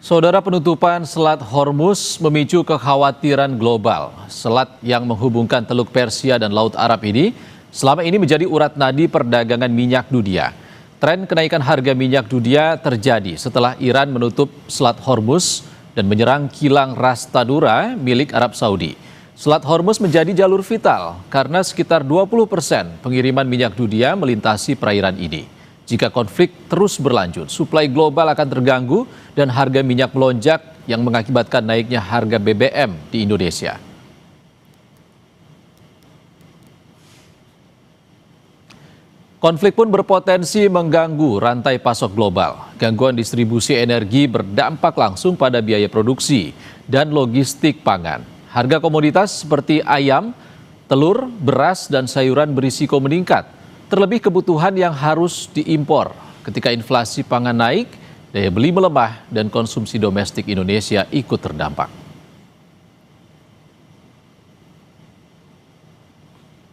Saudara, penutupan Selat Hormuz memicu kekhawatiran global. Selat yang menghubungkan Teluk Persia dan Laut Arab ini selama ini menjadi urat nadi perdagangan minyak dunia. Tren kenaikan harga minyak dunia terjadi setelah Iran menutup Selat Hormuz dan menyerang kilang Ras Tadura milik Arab Saudi. Selat Hormuz menjadi jalur vital karena sekitar 20% pengiriman minyak dunia melintasi perairan ini. Jika konflik terus berlanjut, suplai global akan terganggu dan harga minyak melonjak yang mengakibatkan naiknya harga BBM di Indonesia. Konflik pun berpotensi mengganggu rantai pasok global. Gangguan distribusi energi berdampak langsung pada biaya produksi dan logistik pangan. Harga komoditas seperti ayam, telur, beras, dan sayuran berisiko meningkat. Terlebih kebutuhan yang harus diimpor. Ketika inflasi pangan naik, daya beli melemah dan konsumsi domestik Indonesia ikut terdampak.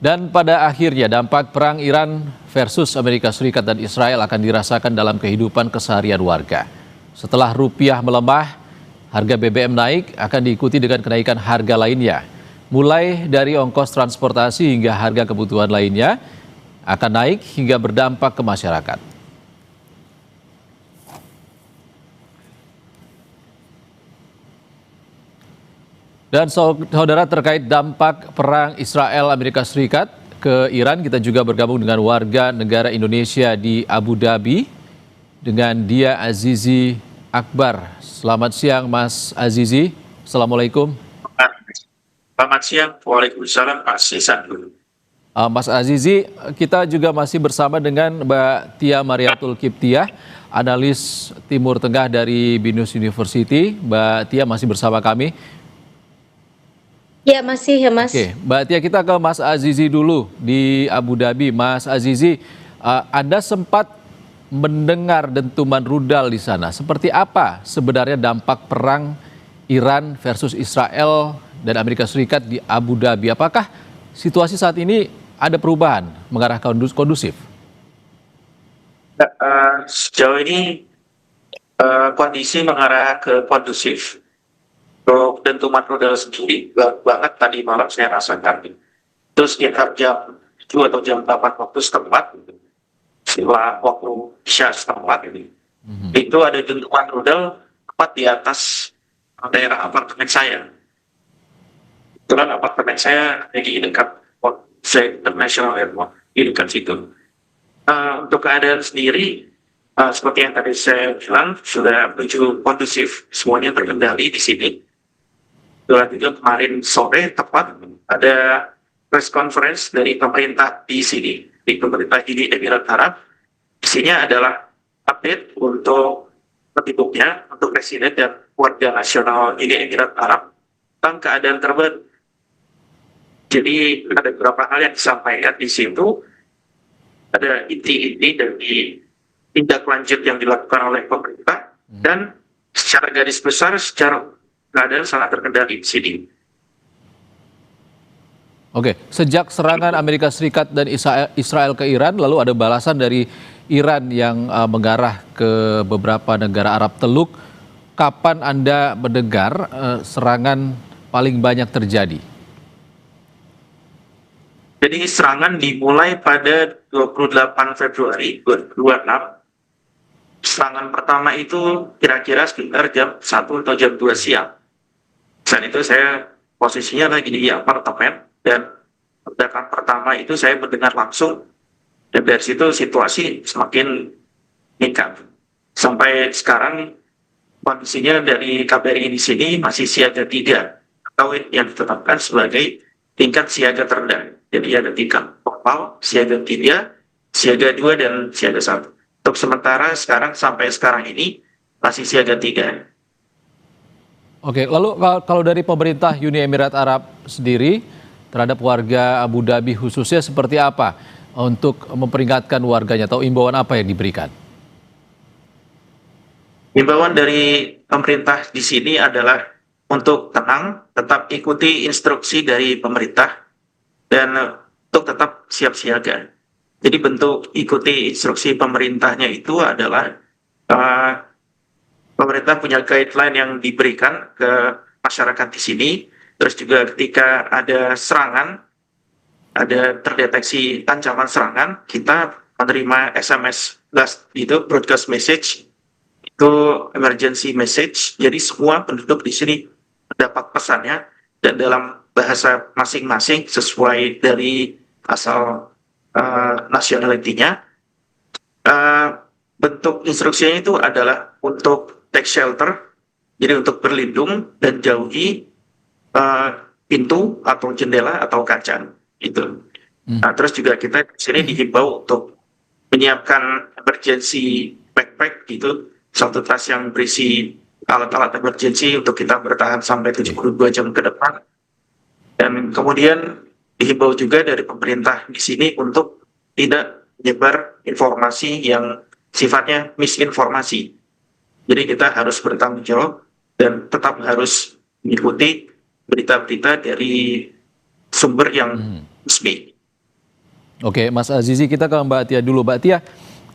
Dan pada akhirnya dampak perang Iran versus Amerika Serikat dan Israel akan dirasakan dalam kehidupan keseharian warga. Setelah rupiah melemah, harga BBM naik akan diikuti dengan kenaikan harga lainnya. Mulai dari ongkos transportasi hingga harga kebutuhan lainnya akan naik hingga berdampak ke masyarakat. Dan saudara, terkait dampak perang Israel-Amerika Serikat ke Iran, kita juga bergabung dengan warga negara Indonesia di Abu Dhabi dengan Dia Azizi Akbar. Selamat siang Mas Azizi. Assalamualaikum. Selamat siang, Waalaikumsalam, Pak Sisandu. Mas Azizi, kita juga masih bersama dengan Mbak Tia Mariatul Kiptiah, analis Timur Tengah dari BINUS University. Mbak Tia masih bersama kami. Ya, masih ya, Mas. Oke, Mbak Tia, kita ke Mas Azizi dulu di Abu Dhabi. Mas Azizi, Anda sempat mendengar dentuman rudal di sana. Seperti apa sebenarnya dampak perang Iran versus Israel dan Amerika Serikat di Abu Dhabi? Apakah situasi saat ini ada perubahan mengarah kondusif? Sejauh ini kondisi mengarah ke kondusif. Untuk dentuman rudal sendiri, banget tadi malam saya rasakan. Itu sekitar jam 7 atau jam 8 waktu setempat, setelah waktu Isya setempat ini. Itu ada dentuman rudal tepat di atas daerah apartemen saya. Kebetulan apartemen saya di dekat International Airport, di dekat situ. Untuk keadaan sendiri, seperti yang tadi saya bilang, sudah menuju kondusif, semuanya terkendali di sini. Itu kemarin sore tepat ada press conference dari pemerintah di sini, di pemerintah Uni Emirat Arab. Isinya adalah update untuk penduduknya, untuk presiden dan warga nasional Uni Emirat Arab tentang keadaan terbaru. Jadi ada beberapa hal yang disampaikan di situ, ada inti-inti dari tindak lanjut yang dilakukan oleh pemerintah, dan secara garis besar, secara keadaan sangat terkendali di sini. Oke, sejak serangan Amerika Serikat dan Israel ke Iran, lalu ada balasan dari Iran yang mengarah ke beberapa negara Arab Teluk. Kapan Anda mendengar serangan paling banyak terjadi? Jadi serangan dimulai pada 28 Februari 2026. Serangan pertama itu kira-kira sekitar jam 1 atau jam 2 siang. Saat itu saya posisinya lagi di apartemen, dan ledakan pertama itu saya mendengar langsung, dan dari situ situasi semakin meningkat. Sampai sekarang kondisinya dari KBRI di sini masih siaga 3, atau yang ditetapkan sebagai tingkat siaga terendah. Jadi ada tingkat total, siaga 3, siaga 2, dan siaga 1. Untuk sementara sekarang sampai sekarang ini masih siaga 3. Oke, lalu kalau dari pemerintah Uni Emirat Arab sendiri terhadap warga Abu Dhabi khususnya seperti apa untuk memperingatkan warganya, atau imbauan apa yang diberikan? Imbauan dari pemerintah di sini adalah untuk tenang, tetap ikuti instruksi dari pemerintah, dan untuk tetap siap siaga. Jadi bentuk ikuti instruksi pemerintahnya itu adalah pemerintah punya guideline yang diberikan ke masyarakat di sini. Terus juga ketika ada serangan, ada terdeteksi ancaman serangan, kita menerima SMS blast itu broadcast message, itu emergency message. Jadi semua penduduk di sini mendapat pesannya dan dalam bahasa masing-masing sesuai dari asal nationality-nya. Bentuk instruksinya itu adalah untuk take shelter, jadi untuk berlindung dan jauhi pintu atau jendela atau kaca itu. Nah, terus juga kita di sini dihimbau untuk menyiapkan emergency backpack gitu, satu tas yang berisi alat-alat emergency untuk kita bertahan sampai 72 jam ke depan. Dan kemudian dihimbau juga dari pemerintah di sini untuk tidak menyebar informasi yang sifatnya misinformasi. Jadi kita harus bertanggung jawab dan tetap harus mengikuti berita-berita dari sumber yang resmi. Oke, Mas Azizi, kita ke Mbak Tia dulu. Mbak Tia,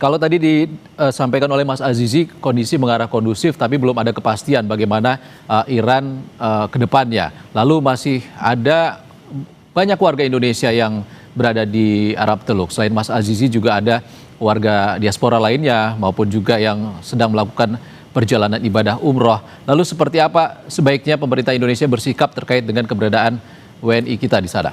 kalau tadi disampaikan oleh Mas Azizi kondisi mengarah kondusif, tapi belum ada kepastian bagaimana Iran ke depannya. Lalu masih ada banyak warga Indonesia yang berada di Arab Teluk. Selain Mas Azizi juga ada warga diaspora lainnya maupun juga yang sedang melakukan perjalanan ibadah umroh. Lalu seperti apa sebaiknya pemerintah Indonesia bersikap terkait dengan keberadaan WNI kita di sana?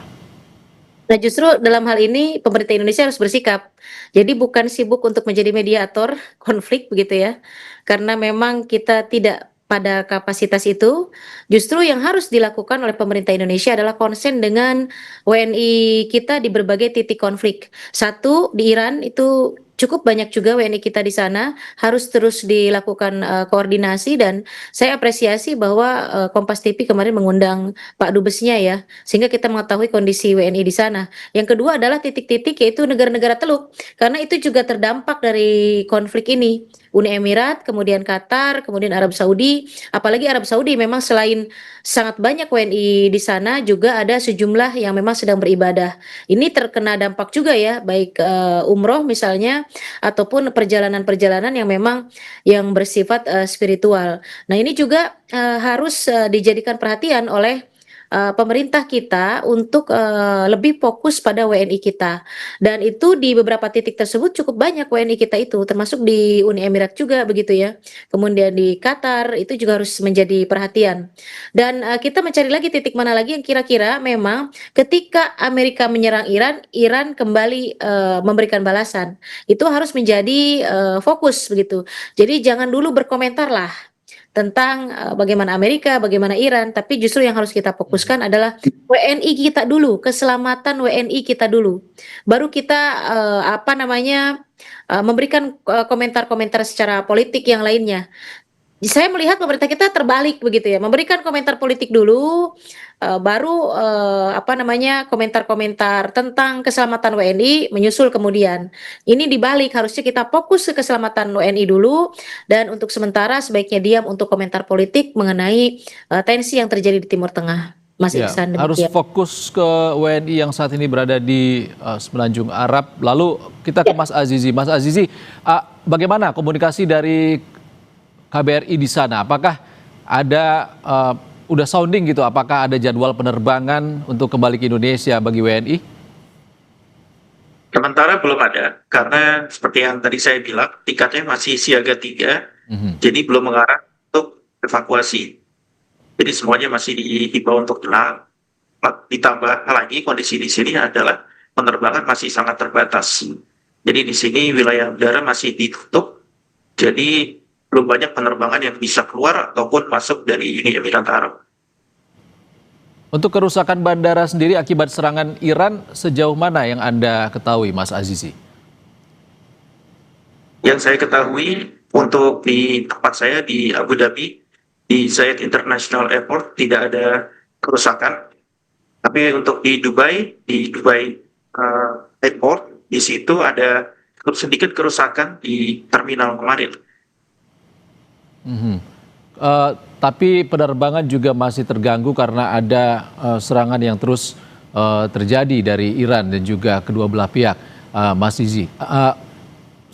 Nah, justru dalam hal ini pemerintah Indonesia harus bersikap. Jadi bukan sibuk untuk menjadi mediator konflik begitu ya. Karena memang kita tidak pada kapasitas itu. Justru yang harus dilakukan oleh pemerintah Indonesia adalah konsen dengan WNI kita di berbagai titik konflik. Satu, di Iran itu cukup banyak juga WNI kita di sana, harus terus dilakukan koordinasi, dan saya apresiasi bahwa Kompas TV kemarin mengundang Pak Dubesnya ya, sehingga kita mengetahui kondisi WNI di sana. Yang kedua adalah titik-titik yaitu negara-negara Teluk, karena itu juga terdampak dari konflik ini. Uni Emirat, kemudian Qatar, kemudian Arab Saudi, apalagi Arab Saudi memang selain sangat banyak WNI di sana, juga ada sejumlah yang memang sedang beribadah. Ini terkena dampak juga ya, baik umroh misalnya, ataupun perjalanan-perjalanan yang memang yang bersifat spiritual. Nah, ini juga harus dijadikan perhatian oleh pemerintah kita untuk lebih fokus pada WNI kita. Dan itu di beberapa titik tersebut cukup banyak WNI kita itu, termasuk di Uni Emirat juga begitu ya. Kemudian di Qatar itu juga harus menjadi perhatian. Dan kita mencari lagi titik mana lagi yang kira-kira memang ketika Amerika menyerang Iran, Iran kembali memberikan balasan. Itu harus menjadi fokus begitu. Jadi jangan dulu berkomentar lah tentang bagaimana Amerika, bagaimana Iran, tapi justru yang harus kita fokuskan adalah WNI kita dulu, keselamatan WNI kita dulu. Baru kita memberikan komentar-komentar secara politik yang lainnya. Saya melihat pemerintah kita terbalik begitu ya, memberikan komentar politik dulu, baru komentar-komentar tentang keselamatan WNI menyusul kemudian. Ini dibalik, harusnya kita fokus ke keselamatan WNI dulu, dan untuk sementara sebaiknya diam untuk komentar politik mengenai tensi yang terjadi di Timur Tengah. Mas Iksan, harus fokus ke WNI yang saat ini berada di Semenanjung Arab. Lalu kita ke Mas Azizi. Mas Azizi, bagaimana komunikasi dari KBRI di sana? Apakah ada udah sounding gitu? Apakah ada jadwal penerbangan untuk kembali ke Indonesia bagi WNI? Sementara belum ada, karena seperti yang tadi saya bilang, tiketnya masih siaga 3, jadi belum mengarah untuk evakuasi. Jadi semuanya masih dihimbau untuk tenang. Ditambah lagi kondisi di sini adalah penerbangan masih sangat terbatas. Jadi di sini wilayah udara masih ditutup, jadi belum banyak penerbangan yang bisa keluar ataupun masuk dari Uni Emirat Arab. Untuk kerusakan bandara sendiri akibat serangan Iran, sejauh mana yang Anda ketahui, Mas Azizi? Yang saya ketahui, untuk di tempat saya di Abu Dhabi, di Zayed International Airport, tidak ada kerusakan. Tapi untuk di Dubai Airport, di situ ada sedikit kerusakan di terminal kemarin. Tapi penerbangan juga masih terganggu karena ada serangan yang terus terjadi dari Iran dan juga kedua belah pihak, Mas Zizi.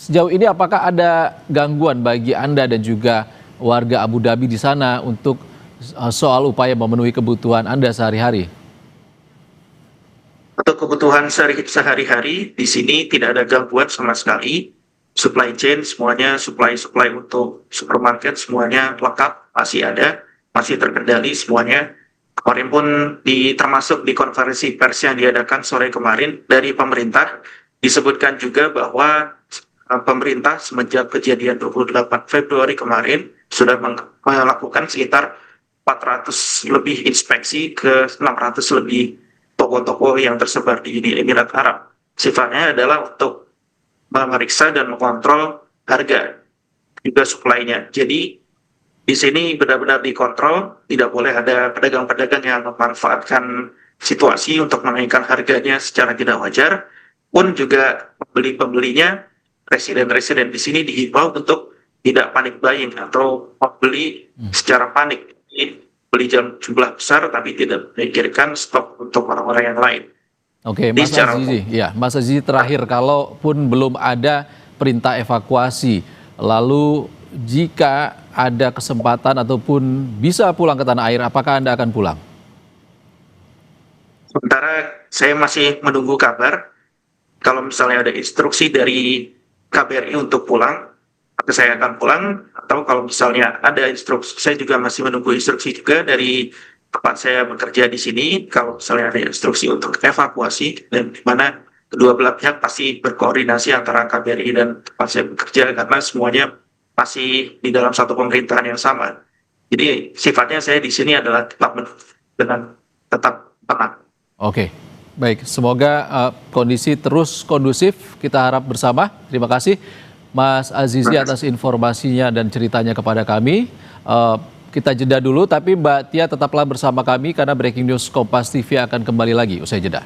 Sejauh ini apakah ada gangguan bagi Anda dan juga warga Abu Dhabi di sana untuk soal upaya memenuhi kebutuhan Anda sehari-hari? Untuk kebutuhan sehari-hari di sini tidak ada gangguan sama sekali. Supply chain semuanya, supply untuk supermarket semuanya lengkap, masih ada, masih terkendali semuanya. Kemarin pun termasuk di konferensi pers yang diadakan sore kemarin dari pemerintah disebutkan juga bahwa pemerintah semenjak kejadian 28 Februari kemarin sudah melakukan sekitar 400 lebih inspeksi ke 600 lebih toko-toko yang tersebar di Uni Emirat Arab. Sifatnya adalah untuk memeriksa dan mengontrol harga juga supply-nya. Jadi di sini benar-benar dikontrol, tidak boleh ada pedagang-pedagang yang memanfaatkan situasi untuk menaikkan harganya secara tidak wajar. Pun juga pembeli-pembelinya, residen-residen di sini dihimbau untuk tidak panik buying atau membeli secara panik. Beli jumlah besar tapi tidak memikirkan stok untuk orang-orang yang lain. Oke, Jadi Mas Azizi, ya, Mas Azizi terakhir, kalaupun belum ada perintah evakuasi, lalu jika ada kesempatan ataupun bisa pulang ke tanah air, apakah Anda akan pulang? Sementara saya masih menunggu kabar, kalau misalnya ada instruksi dari KBRI untuk pulang, maka saya akan pulang, atau kalau misalnya ada instruksi, saya juga masih menunggu instruksi juga dari tempat saya bekerja di sini, kalau misalnya ada instruksi untuk evakuasi, dan di mana kedua belah pihak pasti berkoordinasi antara KBRI dan tempat saya bekerja, karena semuanya masih di dalam satu pemerintahan yang sama. Jadi sifatnya saya di sini adalah tetap dengan tetap tenang. Oke, baik. Semoga kondisi terus kondusif. Kita harap bersama. Terima kasih Mas Azizi atas informasinya dan ceritanya kepada kami. Kita jeda dulu, tapi Mbak Tia tetaplah bersama kami karena Breaking News Kompas TV akan kembali lagi usai jeda.